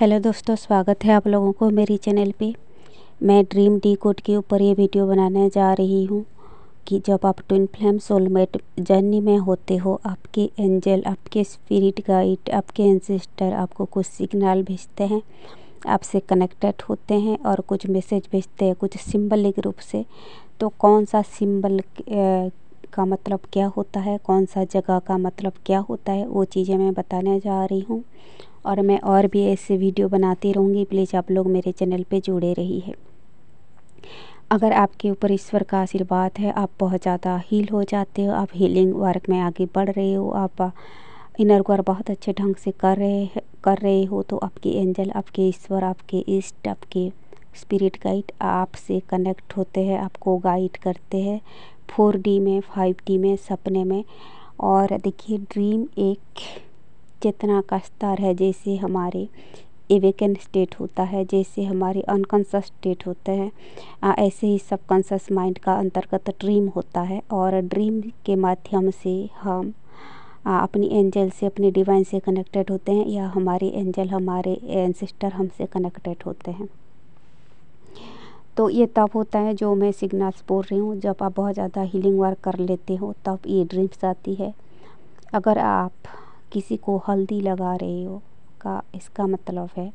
Hello दोस्तों, स्वागत है आप लोगों को मेरी चैनल पे। मैं ड्रीम डी कोड के ऊपर ये वीडियो बनाने जा रही हूँ कि जब आप ट्विन फ्लेम सोलमेट जर्नी में होते हो, आपके एंजल, आपके स्पिरिट गाइड, आपके एंसेस्टर आपको कुछ सिग्नल भेजते हैं, आपसे कनेक्टेड होते हैं और कुछ मैसेज भेजते हैं कुछ सिंबलिक रूप से। तो कौन सा सिंबल का मतलब क्या होता है, कौन सा जगह का मतलब क्या होता है, वो चीज़ें मैं बताने जा रही हूँ। और मैं और भी ऐसे वीडियो बनाती रहूँगी। प्लीज़ आप लोग मेरे चैनल पे जुड़े रहिए। अगर आपके ऊपर ईश्वर का आशीर्वाद है, आप बहुत ज़्यादा हील हो जाते हो, आप हीलिंग वर्क में आगे बढ़ रहे हो, आप इनर वर्क बहुत अच्छे ढंग से कर रहे हो, तो आपके एंजल, आपके ईश्वर, आपके इष्ट, आपके स्पिरिट गाइड आपसे कनेक्ट होते हैं, आपको गाइड करते हैं 4D में, 5D में, सपने में। और देखिए, ड्रीम एक चेतना का स्तर है। जैसे हमारे एवेकन स्टेट होता है, जैसे हमारे अनकॉन्शियस स्टेट होते हैं, ऐसे ही सबकॉन्शियस माइंड का अंतर्गत ड्रीम होता है। और ड्रीम के माध्यम से हम अपनी एंजल से, अपने डिवाइन से कनेक्टेड होते हैं, या हमारे एंजल, हमारे एंसेस्टर हमसे कनेक्टेड होते हैं। तो ये तब होता है, जो मैं सिग्नल्स बोल रही हूँ, जब आप बहुत ज़्यादा हीलिंग वर्क कर लेते हो तब ये ड्रीम्स आती है। अगर आप किसी को हल्दी लगा रहे हो का इसका मतलब है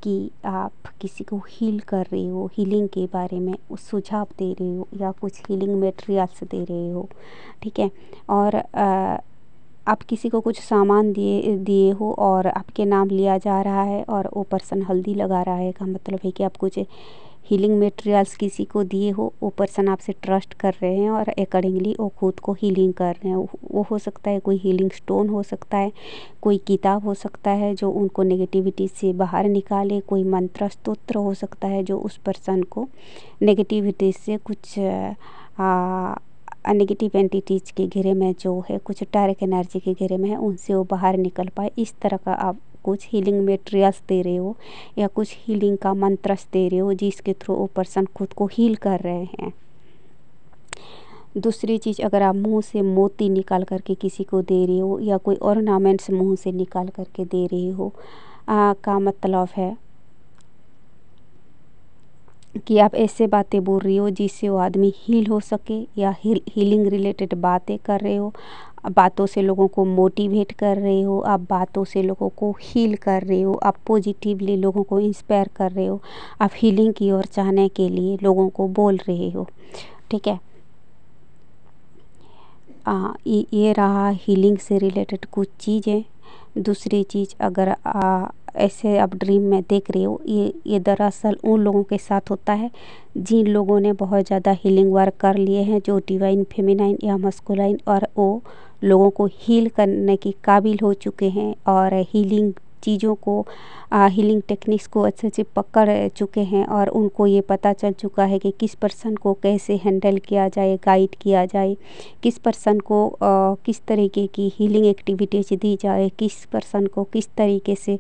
कि आप किसी को हील कर रहे हो, हीलिंग के बारे में सुझाव दे रहे हो, या कुछ हीलिंग मटेरियल्स दे रहे हो, ठीक है। और आप किसी को कुछ सामान दिए हो और आपके नाम लिया जा रहा है और वो पर्सन हल्दी लगा रहा है, का मतलब है कि आप कुछ हीलिंग मटेरियल्स किसी को दिए हो, वो पर्सन आपसे ट्रस्ट कर रहे हैं और अकॉर्डिंगली वो खुद को हीलिंग कर रहे हैं। वो हो सकता है कोई हीलिंग स्टोन हो सकता है, कोई किताब हो सकता है जो उनको नेगेटिविटी से बाहर निकाले, कोई मंत्र स्तोत्र हो सकता है जो उस पर्सन को नेगेटिविटी से, कुछ नेगेटिव एंटिटीज के घेरे में जो है, कुछ डार्क एनर्जी के घेरे में है, उनसे वो बाहर निकल पाए। इस तरह का आप कुछ हीलिंग मटेरियल्स दे रहे हो, या कुछ हीलिंग का मंत्र दे रहे हो, जिसके थ्रू वो पर्सन खुद को हील कर रहे हैं। दूसरी चीज़, अगर आप मुंह से मोती निकाल करके किसी को दे रहे हो, या कोई ऑर्नामेंट्स मुंह से निकाल करके दे रहे हो, का मतलब है कि आप ऐसे बातें बोल रही हो जिससे वो आदमी हील हो सके, या हीलिंग रिलेटेड बातें कर रहे हो, बातों से लोगों को मोटिवेट कर रहे हो, आप बातों से लोगों को हील कर रहे हो, आप पॉजिटिवली लोगों को इंस्पायर कर रहे हो, आप हीलिंग की ओर चाहने के लिए लोगों को बोल रहे हो, ठीक है। ये रहा हीलिंग से रिलेटेड कुछ चीज़ें। दूसरी चीज़, अगर ऐसे आप ड्रीम में देख रहे हो, ये दरअसल उन लोगों के साथ होता है जिन लोगों ने बहुत ज़्यादा हीलिंग वर्क कर लिए हैं, जो डिवाइन फेमिनाइन या मस्कुलाइन, और वो लोगों को हील करने के काबिल हो चुके हैं, और हीलिंग चीज़ों को, हीलिंग टेक्निक्स को अच्छे से पकड़ चुके हैं, और उनको ये पता चल चुका है कि किस पर्सन को कैसे हैंडल किया जाए, गाइड किया जाए, किस पर्सन को किस तरीके की हीलिंग एक्टिविटीज दी जाए, किस पर्सन को किस तरीके से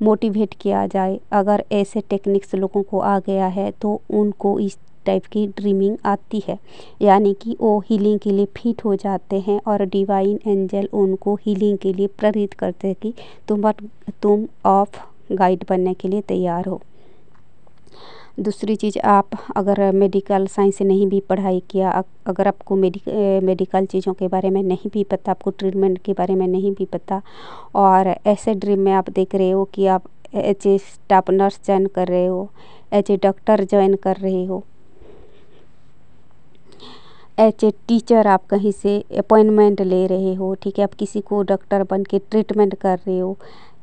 मोटिवेट किया जाए। अगर ऐसे टेक्निक्स लोगों को आ गया है तो उनको इस टाइप की ड्रीमिंग आती है, यानी कि वो हीलिंग के लिए फिट हो जाते हैं, और डिवाइन एंजल उनको हीलिंग के लिए प्रेरित करते हैं कि तुम ऑफ गाइड बनने के लिए तैयार हो। दूसरी चीज़, आप अगर मेडिकल साइंस से नहीं भी पढ़ाई किया, अगर आपको मेडिकल चीज़ों के बारे में नहीं भी पता, आपको ट्रीटमेंट के बारे में नहीं भी पता, और ऐसे ड्रीम में आप देख रहे हो कि आप as a staff nurse join कर रहे हो, एज ए डॉक्टर ज्वाइन कर रहे हो, एज ए टीचर आप कहीं से अपॉइंटमेंट ले रहे हो, ठीक है, आप किसी को डॉक्टर बन के ट्रीटमेंट कर रहे हो,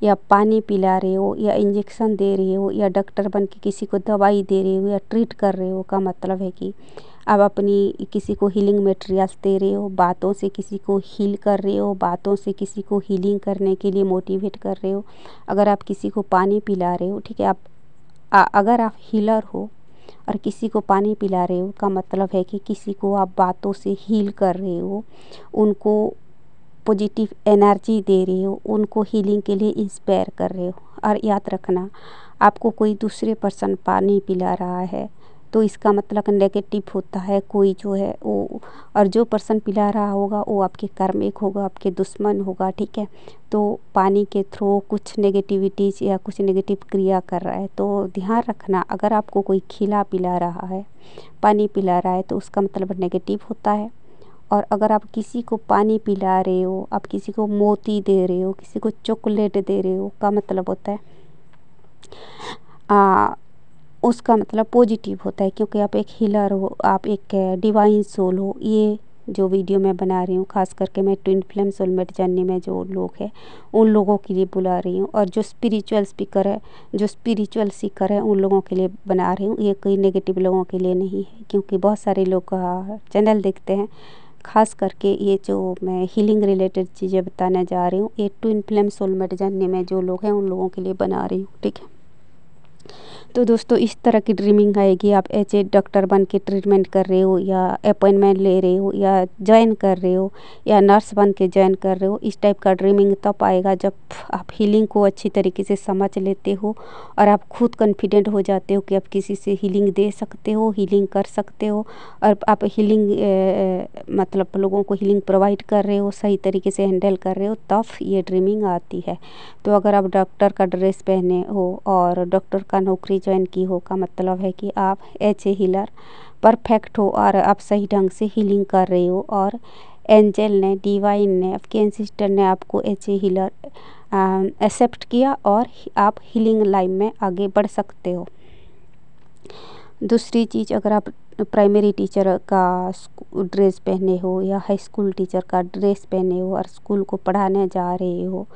या पानी पिला रहे हो, या इंजेक्शन दे रहे हो, या डॉक्टर बन के किसी को दवाई दे रहे हो, या ट्रीट कर रहे हो, का मतलब है कि आप अपनी किसी को हीलिंग मटेरियल्स दे रहे हो, बातों से किसी को हील कर रहे हो, बातों से किसी को हीलिंग करने के लिए मोटिवेट कर रहे हो। अगर आप किसी को पानी पिला रहे हो, ठीक है, अगर आप हीलर हो और किसी को पानी पिला रहे हो, का मतलब है कि किसी को आप बातों से हील कर रहे हो, उनको पॉजिटिव एनर्जी दे रहे हो, उनको हीलिंग के लिए इंस्पायर कर रहे हो। और याद रखना, आपको कोई दूसरे पर्सन पानी पिला रहा है तो इसका मतलब नेगेटिव होता है कोई जो है वो, और जो पर्सन पिला रहा होगा वो आपके कार्मिक होगा, आपके दुश्मन होगा, ठीक है। तो पानी के थ्रू कुछ नेगेटिविटीज़ या कुछ नेगेटिव क्रिया कर रहा है। तो ध्यान रखना, अगर आपको कोई खिला पिला रहा है, पानी पिला रहा है, तो उसका मतलब नेगेटिव होता है। और अगर आप किसी को पानी पिला रहे हो, आप किसी को मोती दे रहे हो, किसी को चॉकलेट दे रहे हो, का मतलब होता है उसका मतलब पॉजिटिव होता है, क्योंकि आप एक हीलर हो, आप एक डिवाइन सोल हो। ये जो वीडियो मैं बना रही हूँ, खास करके मैं ट्विन फ्लेम सोलमेट जर्नी में जो लोग हैं उन लोगों के लिए बुला रही हूँ, और जो स्पिरिचुअल स्पीकर है, जो स्पिरिचुअल सीकर है, उन लोगों के लिए बना रही हूँ। ये कोई नेगेटिव लोगों के लिए नहीं है, क्योंकि बहुत सारे लोग का चैनल देखते हैं। खास करके ये जो मैं हीलिंग रिलेटेड चीज़ें बताने जा रही हूँ, ये ट्विन फ्लेम सोलमेट जर्नी में जो लोग हैं उन लोगों के लिए बना रही हूँ, ठीक है। तो दोस्तों, इस तरह की ड्रीमिंग आएगी। आप एज डॉक्टर बन के ट्रीटमेंट कर रहे हो, या अपॉइंटमेंट ले रहे हो, या ज्वाइन कर रहे हो, या नर्स बन के ज्वाइन कर रहे हो। इस टाइप का ड्रीमिंग तब आएगा जब आप हीलिंग को अच्छी तरीके से समझ लेते हो, और आप खुद कॉन्फिडेंट हो जाते हो कि आप किसी से हीलिंग दे सकते हो, हीलिंग कर सकते हो, और आप हीलिंग मतलब लोगों को हीलिंग प्रोवाइड कर रहे हो, सही तरीके से हैंडल कर रहे हो, तब ये ड्रीमिंग आती है। तो अगर आप डॉक्टर का ड्रेस पहने हो और डॉक्टर का नौकरी ज्वाइन की हो, का मतलब है कि आप एज ए हीलर परफेक्ट हो, और आप सही ढंग से हीलिंग कर रहे हो, और एंजल ने, डिवाइन ने, आपके एंसेस्टर ने आपको एज ए हीलर एक्सेप्ट किया, और आप हीलिंग लाइन में आगे बढ़ सकते हो। दूसरी चीज़, अगर आप प्राइमरी टीचर का ड्रेस पहने हो, या हाई स्कूल टीचर का ड्रेस पहने हो, और स्कूल को पढ़ाने जा रहे हो,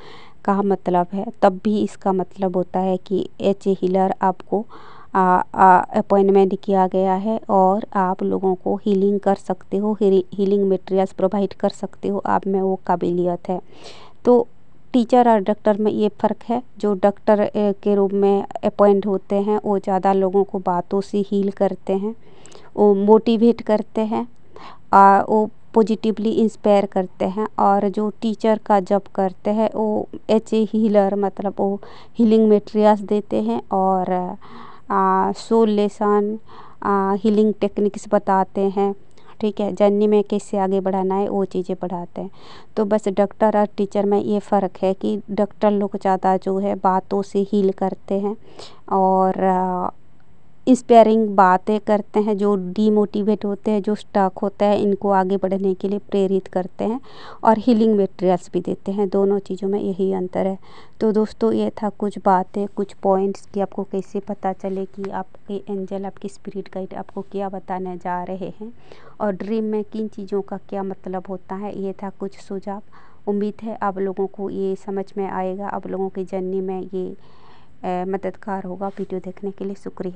का मतलब है, तब भी इसका मतलब होता है कि एच ए हीलर आपको अपॉइंटमेंट किया गया है, और आप लोगों को हीलिंग कर सकते हो, हीलिंग मटेरियल्स प्रोवाइड कर सकते हो, आप में वो काबिलियत है। तो टीचर और डॉक्टर में ये फ़र्क है। जो डॉक्टर के रूप में अपॉइंट होते हैं वो ज़्यादा लोगों को बातों से हील करते हैं, वो मोटिवेट करते हैं, वो पॉजिटिवली इंस्पायर करते हैं। और जो टीचर का जॉब करते हैं वो एच ए हीलर, मतलब वो हीलिंग मटेरियल्स देते हैं, और सोल लेसन, हीलिंग टेक्निक्स बताते हैं, ठीक है। जर्नी में कैसे आगे बढ़ाना है वो चीज़ें पढ़ाते हैं। तो बस डॉक्टर और टीचर में ये फ़र्क है कि डॉक्टर लोग ज़्यादा जो है बातों से हील करते हैं, और इंस्पायरिंग बातें करते हैं। जो डीमोटिवेट होते हैं, जो स्टक होता है, इनको आगे बढ़ने के लिए प्रेरित करते हैं, और हीलिंग मटेरियल्स भी देते हैं। दोनों चीज़ों में यही अंतर है। तो दोस्तों, ये था कुछ बातें, कुछ पॉइंट्स कि आपको कैसे पता चले कि आपके एंजल, आपकी स्पिरिट गाइड आपको क्या बताने जा रहे हैं, और ड्रीम में किन चीज़ों का क्या मतलब होता है। ये था कुछ सुझाव। उम्मीद है आप लोगों को ये समझ में आएगा, आप लोगों की जर्नी में ये मददगार होगा। वीडियो देखने के लिए शुक्रिया।